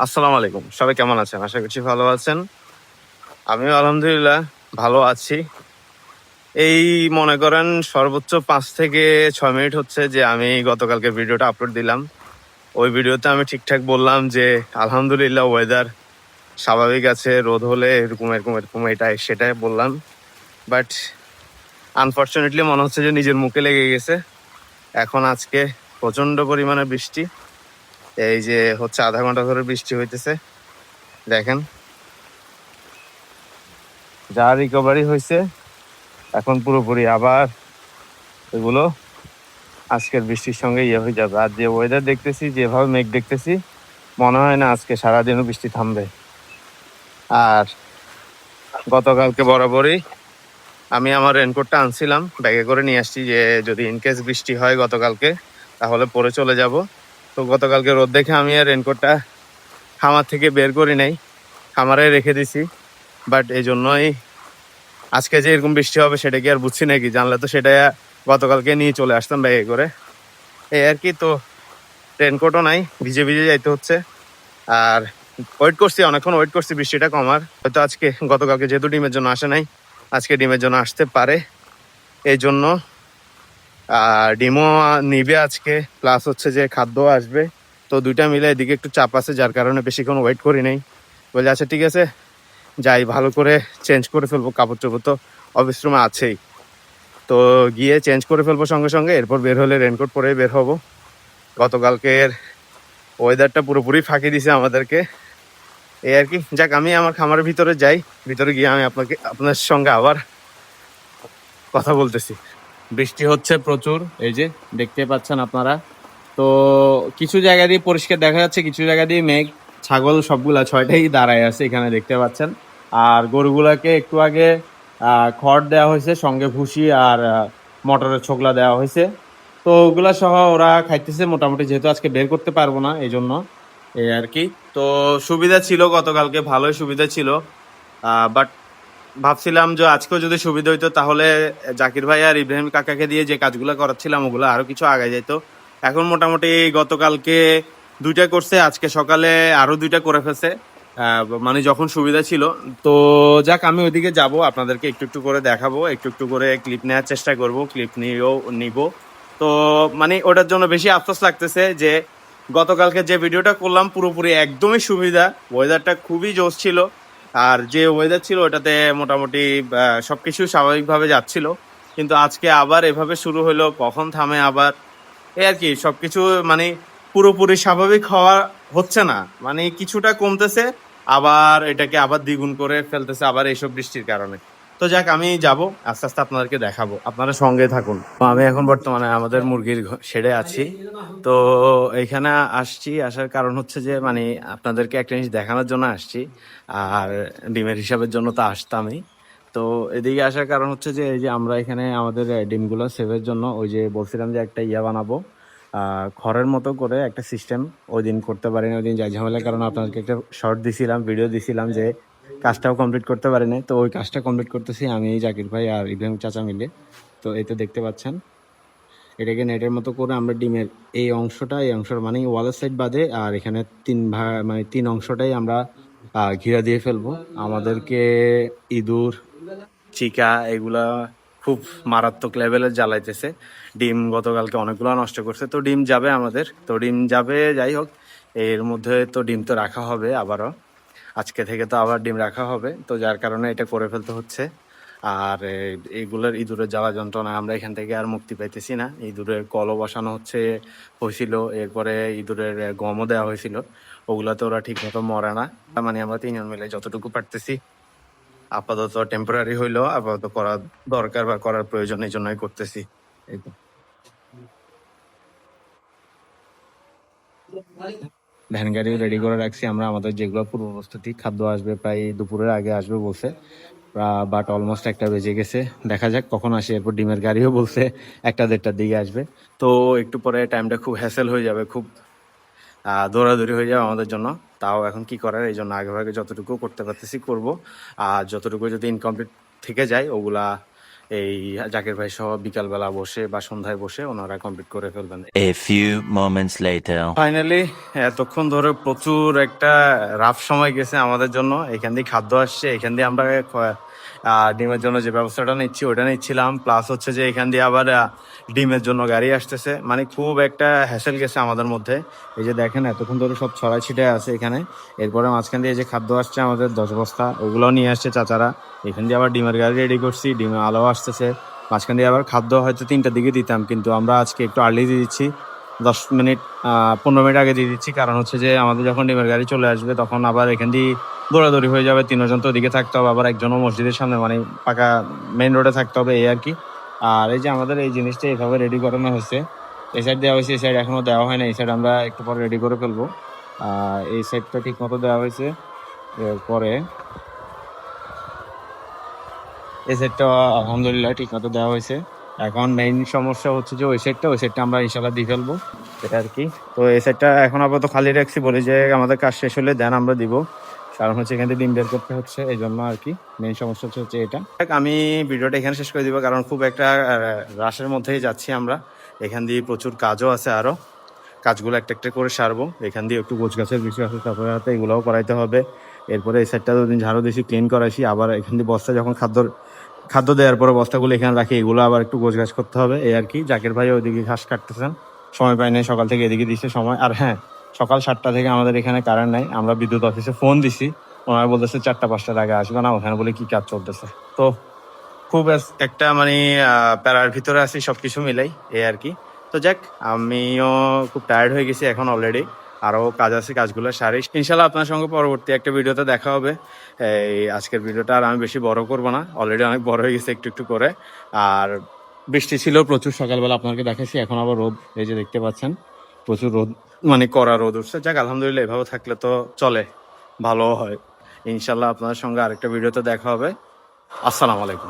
আসসালামু আলাইকুম, সবাই কেমন আছেন? আশা করছি ভালো আছেন। আমিও আলহামদুলিল্লাহ ভালো আছি। এই মনে করেন সর্বোচ্চ 5 থেকে 6 মিনিট হচ্ছে যে আমি গতকালকে ভিডিওটা আপলোড দিলাম। ওই ভিডিওতে আমি ঠিকঠাক বললাম যে আলহামদুলিল্লাহ ওয়েদার স্বাভাবিক আছে, রোদ হলে এরকম এরকম এরকম এটাই সেটাই বললাম। বাট আনফরচুনেটলি মনে হচ্ছে যে নিজের মুখে লেগে গেছে। এখন আজকে প্রচন্ড পরিমাণে বৃষ্টি, এই যে হচ্ছে আধা ঘন্টা ধরে বৃষ্টি হইতেছে। দেখেন, যা রিকভারি হয়েছে এখন পুরোপুরি আবার এগুলো আজকের বৃষ্টির সঙ্গে হয়ে যাবে। আর যে ওয়েদার দেখতেছি, যেভাবে মেঘ দেখতেছি, মনে হয় না আজকে সারাদিনও বৃষ্টি থামবে। আর গতকালকে বরাবরই আমি আমার রেনকোটটা আনছিলাম, ব্যাগে করে নিয়ে আসছি যে যদি ইনকেস বৃষ্টি হয় গতকালকে তাহলে পরে চলে যাব। তো গতকালকে রোদ দেখে আমি আর রেনকোটটা খামার থেকে বের করি নাই, খামারে রেখে দিছি। বাট এই জন্যই আজকে যে এরকম বৃষ্টি হবে সেটা কি আর বুঝছি নাকি? জানলে তো সেটা গতকালকে নিয়ে চলে আসতাম ব্যাগে করে। এই আর কি। তো রেনকোটও নাই, ভিজে ভিজে যাইতে হচ্ছে। আর ওয়েট করছি, অনেকক্ষণ ওয়েট করছি বৃষ্টিটা কমার। হয়তো আজকে, গতকালকে যেহেতু ডিমের জন্য আসে নাই, আজকে ডিমের জন্য আসতে পারে, এই জন্য। আর ডিমও নিবে আজকে, প্লাস হচ্ছে যে খাদ্য আসবে। তো দুইটা মিলে এদিকে একটু চাপ আছে, যার কারণে বেশিক্ষণ ওয়েট করি নাই। বলে আচ্ছা ঠিক আছে যাই, ভালো করে চেঞ্জ করে ফেলবো, কাপড় চোপড় তো অফিস রুমে আছেই। তো গিয়ে চেঞ্জ করে ফেলবো সঙ্গে সঙ্গে, এরপর বের হলে রেনকোট পরে বের হবো। গতকালকের ওয়েদারটা পুরোপুরি ফাঁকি দিছে আমাদেরকে, এই আর কি। যাক, আমি আমার খামারের ভিতরে যাই, ভিতরে গিয়ে আমি আপনার সঙ্গে আবার কথা বলতেছি। বৃষ্টি হচ্ছে প্রচুর, এই যে দেখতে পাচ্ছেন আপনারা। তো কিছু জায়গা দিয়ে পরিষ্কার দেখা যাচ্ছে, কিছু জায়গা দিয়ে মেঘ। ছাগল সবগুলা 6টাই দাঁড়ায় আছে এখানে, দেখতে পাচ্ছেন। আর গরুগুলাকে একটু আগে খড় দেওয়া হয়েছে, সঙ্গে ভুসি আর মটরের ছোকলা দেওয়া হয়েছে। তো ওগুলা সহ ওরা খাইতেছে মোটামুটি, যেহেতু আজকে বের করতে পারবো না এই জন্য, এই আর কি। তো সুবিধা ছিল গতকালকে, ভালোই সুবিধা ছিল। বাট ভাবছিলাম যে আজকেও যদি সুবিধা হইতো তাহলে জাকির ভাই আর ইব্রাহিম কাকাকে দিয়ে যে কাজগুলো করাচ্ছিলাম ওগুলো আরো কিছু আগে যেত। এখন মোটামুটি গতকালকে 2টা করছে, আজকে সকালে আরো 2টা করে ফেলছে। মানে যখন সুবিধা ছিল। তো যাক, আমি ওইদিকে যাব, আপনাদেরকে একটু একটু করে দেখাবো, একটু একটু করে ক্লিপ নেওয়ার চেষ্টা করব, ক্লিপ নিয়েও নিব। তো মানে ওটার জন্য বেশি আফসোস লাগতেছে যে গতকালকে যে ভিডিওটা করলাম পুরোপুরি একদমই সুবিধা, ওয়েদারটা খুবই জোশ ছিল। আর যে ওয়েদার ছিল ওটাতে মোটামুটি সবকিছু স্বাভাবিকভাবে যাচ্ছিল। কিন্তু আজকে আবার এভাবে শুরু হলো, কখন থামে আবার, এই আর কি। সবকিছু মানে পুরোপুরি স্বাভাবিক হওয়া হচ্ছে না, মানে কিছুটা কমতেছে, আবার এটাকে আবার দ্বিগুণ করে ফেলতেছে আবার এইসব বৃষ্টির কারণে। তো যাক, আমি যাব, আস্তে আস্তে আপনাদেরকে দেখাবো, আপনারা সঙ্গে থাকুন। তো আমি এখন বর্তমানে আমাদের মুরগির শেডে আছি। তো এইখানে আসছি, আসার কারণ হচ্ছে যে মানে আপনাদেরকে একটা জিনিস দেখানোর জন্য আসছি। আর ডিমের হিসাবের জন্য তো আসতামই। তো এদিকে আসার কারণ হচ্ছে যে এই যে আমরা এখানে আমাদের ডিমগুলো সেভের জন্য ওই যে বলছিলাম যে একটা বানাবো, খড়ের মতো করে একটা সিস্টেম। ওই দিন করতে পারিনি, ওই দিন যাই ঝামেলার কারণে আপনাদেরকে একটা শর্ট দিছিলাম, ভিডিও দিছিলাম যে কাজটাও কমপ্লিট করতে পারিনি। তো ওই কাজটা কমপ্লিট করতেছি আমি, জাকির ভাই আর ইব্রাহিম চাচা মিলে। তো এই তো দেখতে পাচ্ছেন, এটাকে নেটের মতো করে আমরা ডিমের এই অংশটা, এই অংশটা মানে ওয়ালের সাইড বাদে আর এখানে 3 ভাগ মানে 3 অংশটাই আমরা ঘিরা দিয়ে ফেলবো। আমাদেরকে ইঁদুর, চিকা এগুলা খুব মারাত্মক লেভেলের জ্বালাইতেছে। ডিম গতকালকে অনেকগুলো নষ্ট করছে, তো ডিম যাবে আমাদের, তো ডিম যাবে। যাই হোক, এর মধ্যে তো ডিম তো রাখা হবে আবারও, আজকে থেকে তো আবার ডিম রাখা হবে, তো যার কারণে এটা করে ফেলতে হচ্ছে। আর এইগুলোর ইঁদুরের জ্বালা যন্ত্রণা আমরা এখান থেকে আর মুক্তি পাইতেছি না। ইঁদুরের কলও বসানো হয়েছিল, এরপরে ইঁদুরের গমও দেওয়া হয়েছিল, ওগুলাতে ওরা ঠিক মতো মরে না। মানে আমরা 3জন মিলে যতটুকু পারতেছি, আপাতত টেম্পোরারি হইলো, আপাতত করা দরকার বা করার প্রয়োজন, এই জন্যই করতেছি। এই তো ভ্যান গাড়িও রেডি করে রাখছি আমরা, আমাদের যেগুলো পূর্ব প্রস্তুতি, খাদ্য আসবে প্রায় দুপুরের আগে আসবে বলছে। বাট অলমোস্ট 1টা বেজে গেছে, দেখা যাক কখন আসে। এরপর ডিমের গাড়িও বলছে 1টা-1:30টার দিকে আসবে। তো একটু পরে টাইমটা খুব হ্যাসেল হয়ে যাবে, খুব দৌড়াদৌড়ি হয়ে যাবে আমাদের জন্য। তাও এখন কি করার, এই জন্য আগে ভাগে যতটুকু করতে পারতেছি করব। আর যতটুকু যদি ইনকমপ্লিট থেকে যায় ওগুলা এই জাকির ভাই সহ বিকালবেলা বসে বা সন্ধ্যায় বসে ওনারা কমপ্লিট করে ফেলবেন। A few moments later. Finally এতক্ষণ ধরে প্রচুর একটা রাফ সময় গেছে আমাদের জন্য। এখান দিয়ে খাদ্য আসছে, এখান দিয়ে আমরা ডিমের জন্য যে ব্যবস্থাটা নিচ্ছি ওটা নিচ্ছিলাম, প্লাস হচ্ছে যে এখান দিয়ে আবার ডিমের জন্য গাড়ি আসতেছে। মানে খুব একটা হ্যাসেল গেছে আমাদের মধ্যে। এই যে দেখেন এতক্ষণ ধরে সব ছড়াই ছিটায় আছে এখানে। এরপরে মাঝখান দিয়ে যে খাদ্য আসছে আমাদের 10 বস্তা, ওগুলোও নিয়ে আসছে চাচারা। এখান দিয়ে আবার ডিমের গাড়ি রেডি করছি, ডিমের আলো আসতেছে। মাঝখান দিয়ে আবার খাদ্য হয়তো 3টার দিকে দিতাম, কিন্তু আমরা আজকে একটু আর্লি দিয়ে দিচ্ছি, 10 মিনিট 15 মিনিট আগে দিয়ে দিচ্ছি। কারণ হচ্ছে যে আমাদের যখন ডিমের গাড়ি চলে আসবে তখন আবার এখান দিয়ে দৌড়াদৌড়ি হয়ে যাবে, 3জন তো ওদিকে থাকতে হবে, আবার একজনও মসজিদের সামনে মানে পাকা মেইন রোডে থাকতে হবে, এই আর কি। আর এই যে আমাদের এই জিনিসটা এইভাবে রেডি করানো হয়েছে। এই সাইড দেওয়া হয়েছে, এই সাইড এখনো দেওয়া হয় না, এই সাইড আমরা একটু পরে রেডি করে ফেলবো। এই সাইডটা ঠিক মতো দেওয়া হয়েছে। এরপরে এই সাইডটা আলহামদুলিল্লাহ ঠিক মতো দেওয়া হয়েছে। এখন মেইন সমস্যা হচ্ছে যে ওই সাইডটা আমরা ইনশাল্লাহ দিয়ে ফেলবো, এটা আর কি। তো এই সাইডটা এখন আপাতত খালি রাখছি, বলি যে আমাদের কাজ শেষ হলে দেন আমরা দিব। কারণ হচ্ছে এখান থেকে ডিম বের করতে হচ্ছে, এই জন্য আর কি। মেইন সমস্যা হচ্ছে এটা। আমি ভিডিওটা এখানে শেষ করে দিব, কারণ খুব একটা রাশের মধ্যেই যাচ্ছি আমরা। এখান দিয়ে প্রচুর কাজও আছে, আরও কাজগুলো একটা একটা করে সারবো। এখান দিয়ে একটু গোছ গাছের বিষয় আছে, তারপরে হাতে এগুলোও করাইতে হবে। এরপরে এই সাইডটা দুদিন ঝাড়ু দিয়েছি, ক্লিন করাইছি। আবার এখান দিয়ে বস্তা যখন খাদ্য দেওয়ার পরে বস্তাগুলো এখানে রাখি, এগুলো আবার একটু গোছ গাছ করতে হবে, এই আর কি। জাকির ভাই ওইদিকে ঘাস কাটতেছেন, সময় পাই নাই, সকাল থেকে এদিকে দিচ্ছে সময়। আর হ্যাঁ, সকাল 7টা থেকে আমাদের এখানে কারেন্ট নাই। আমরা বিদ্যুৎ অফিসে ফোন দিছি, ওনারা বলতেছে 4টা-5টার আগে আসবে না, ওখানে বলে কি কাজ চলতেছে। তো খুব একটা মানে প্যারার ভিতরে আছি সবকিছু মিলাই, এই আর কি। তো যাক, আমিও খুব টায়ার্ড হয়ে গেছি এখন অলরেডি। আরও কাজ আছে, কাজগুলো সারি। ইনশাল্লাহ আপনার সঙ্গে পরবর্তী একটা ভিডিওতে দেখা হবে। এই আজকের ভিডিওটা আর আমি বেশি বড় করব না, অলরেডি অনেক বড় হয়ে গেছে একটু একটু করে। আর বৃষ্টি ছিল প্রচুর সকালবেলা, আপনাকে দেখাচ্ছি। এখন আবার রোদ, এই যে দেখতে পাচ্ছেন প্রচুর রোদ, মানে কড়া রোদ উঠছে। যাক আলহামদুলিল্লাহ, এভাবে থাকলে তো চলে, ভালো হয়। ইনশাল্লাহ আপনার সঙ্গে আরেকটা ভিডিওতে দেখা হবে। আসসালামু আলাইকুম।